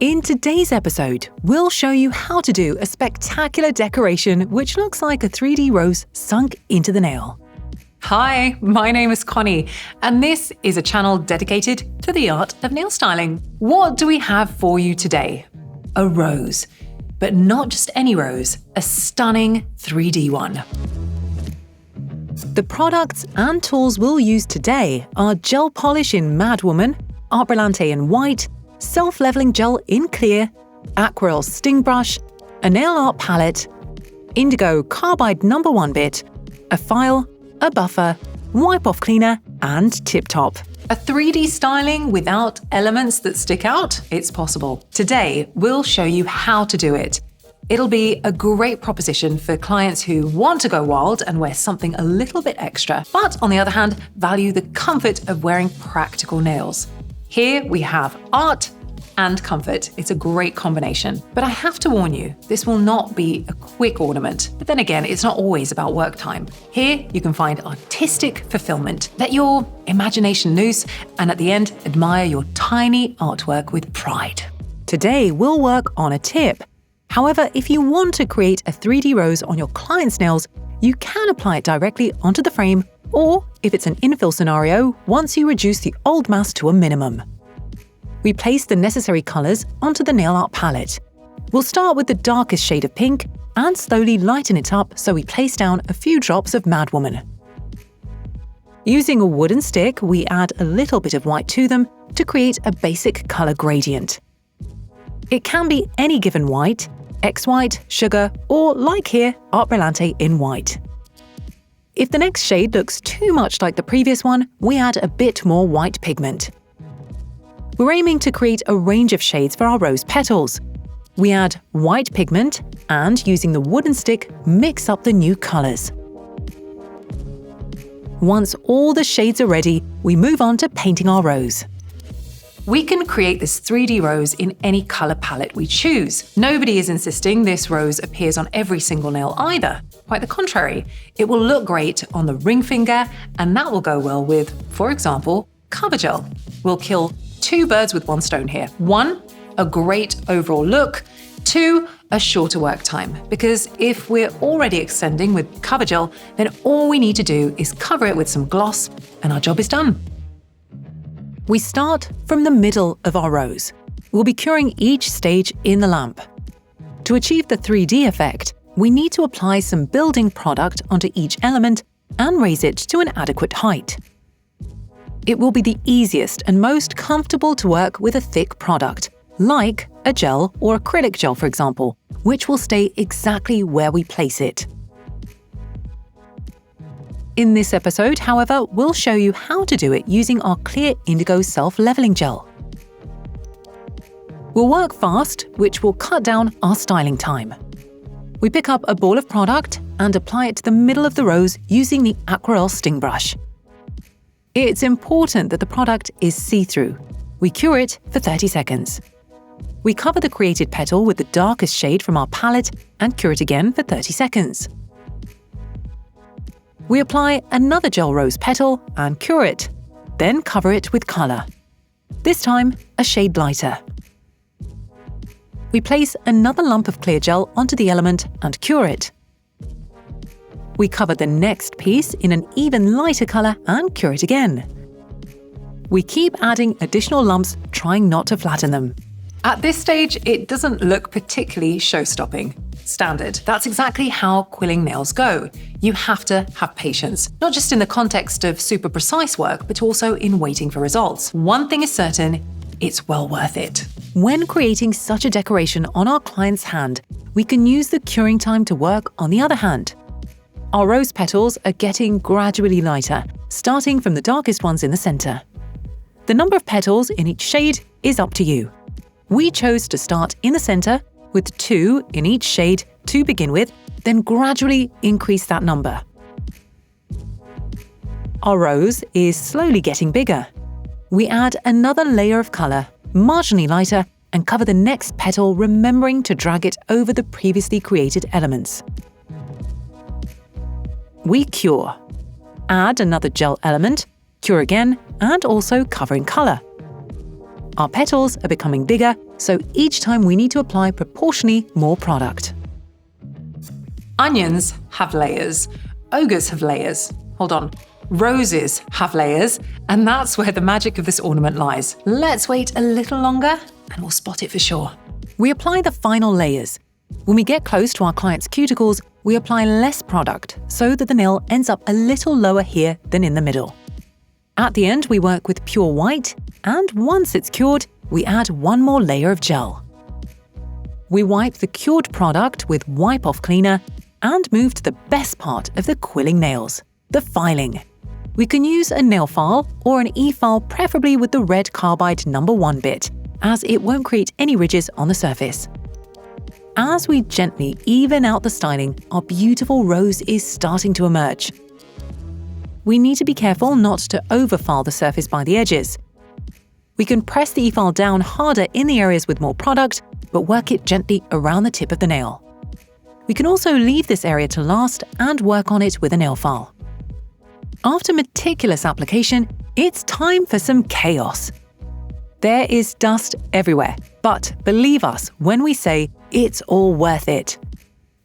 In today's episode, we'll show you how to do a spectacular decoration which looks like a 3D rose sunk into the nail. Hi, my name is Connie, and this is a channel dedicated to the art of nail styling. What do we have for you today? A rose, but not just any rose, a stunning 3D one. The products and tools we'll use today are gel polish in Madwoman, Art Brillante in white, self-leveling gel in clear, Aquarel sting brush, a nail art palette, indigo carbide No. 1 bit, a file, a buffer, wipe-off cleaner, and tip top. A 3D styling without elements that stick out? It's possible. Today, we'll show you how to do it. It'll be a great proposition for clients who want to go wild and wear something a little bit extra, but on the other hand, value the comfort of wearing practical nails. Here we have art and comfort. It's a great combination. But I have to warn you, this will not be a quick ornament. But then again, it's not always about work time. Here you can find artistic fulfillment. Let your imagination loose and at the end, admire your tiny artwork with pride. Today, we'll work on a tip. However, if you want to create a 3D rose on your client's nails, you can apply it directly onto the frame, or if it's an infill scenario, once you reduce the old mask to a minimum. We place the necessary colours onto the nail art palette. We'll start with the darkest shade of pink and slowly lighten it up so we place down a few drops of Madwoman. Using a wooden stick, we add a little bit of white to them to create a basic colour gradient. It can be any given white, X-white, sugar, or like here, Art Brillante in white. If the next shade looks too much like the previous one, we add a bit more white pigment. We're aiming to create a range of shades for our rose petals. We add white pigment and, using the wooden stick, mix up the new colours. Once all the shades are ready, we move on to painting our rose. We can create this 3D rose in any colour palette we choose. Nobody is insisting this rose appears on every single nail either. Quite the contrary, it will look great on the ring finger, and that will go well with, for example, cover gel. We'll kill two birds with one stone here. One, a great overall look. Two, a shorter work time. Because if we're already extending with cover gel, then all we need to do is cover it with some gloss, and our job is done. We start from the middle of our rose. We'll be curing each stage in the lamp. To achieve the 3D effect, we need to apply some building product onto each element and raise it to an adequate height. It will be the easiest and most comfortable to work with a thick product, like a gel or acrylic gel, for example, which will stay exactly where we place it. In this episode, however, we'll show you how to do it using our clear indigo self-leveling gel. We'll work fast, which will cut down our styling time. We pick up a ball of product and apply it to the middle of the rose using the Aquarel sting brush. It's important that the product is see-through. We cure it for 30 seconds. We cover the created petal with the darkest shade from our palette and cure it again for 30 seconds. We apply another gel rose petal and cure it, then cover it with colour. This time, a shade lighter. We place another lump of clear gel onto the element and cure it. We cover the next piece in an even lighter colour and cure it again. We keep adding additional lumps, trying not to flatten them. At this stage, it doesn't look particularly show-stopping. Standard. That's exactly how quilling nails go. You have to have patience, not just in the context of super precise work, but also in waiting for results. One thing is certain, it's well worth it. When creating such a decoration on our client's hand, we can use the curing time to work on the other hand. Our rose petals are getting gradually lighter, starting from the darkest ones in the center. The number of petals in each shade is up to you. We chose to start in the center with 2 in each shade to begin with, then gradually increase that number. Our rose is slowly getting bigger. We add another layer of color, marginally lighter, and cover the next petal, remembering to drag it over the previously created elements. We cure. Add another gel element, cure again, and also cover in color. Our petals are becoming bigger, so each time we need to apply proportionally more product. Onions have layers. Ogres have layers. Hold on. Roses have layers, and that's where the magic of this ornament lies. Let's wait a little longer and we'll spot it for sure. We apply the final layers. When we get close to our client's cuticles, we apply less product so that the nail ends up a little lower here than in the middle. At the end, we work with pure white, and once it's cured, we add one more layer of gel. We wipe the cured product with Wipe Off Cleaner and move to the best part of the quilling nails, the filing. We can use a nail file or an e-file, preferably with the red carbide No. 1 bit, as it won't create any ridges on the surface. As we gently even out the styling, our beautiful rose is starting to emerge. We need to be careful not to overfile the surface by the edges. We can press the e-file down harder in the areas with more product, but work it gently around the tip of the nail. We can also leave this area to last and work on it with a nail file. After meticulous application, it's time for some chaos. There is dust everywhere, but believe us when we say it's all worth it.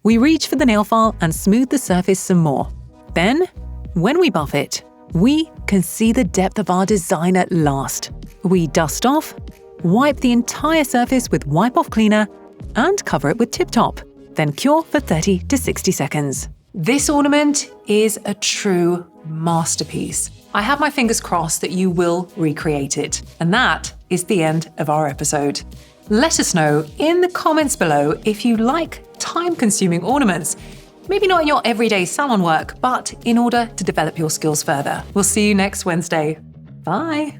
We reach for the nail file and smooth the surface some more. Then, when we buff it, we can see the depth of our design at last. We dust off, wipe the entire surface with Wipe Off Cleaner, and cover it with Tip Top, then cure for 30 to 60 seconds. This ornament is a true masterpiece. I have my fingers crossed that you will recreate it. And that is the end of our episode. Let us know in the comments below if you like time-consuming ornaments. Maybe not in your everyday salon work, but in order to develop your skills further. We'll see you next Wednesday. Bye.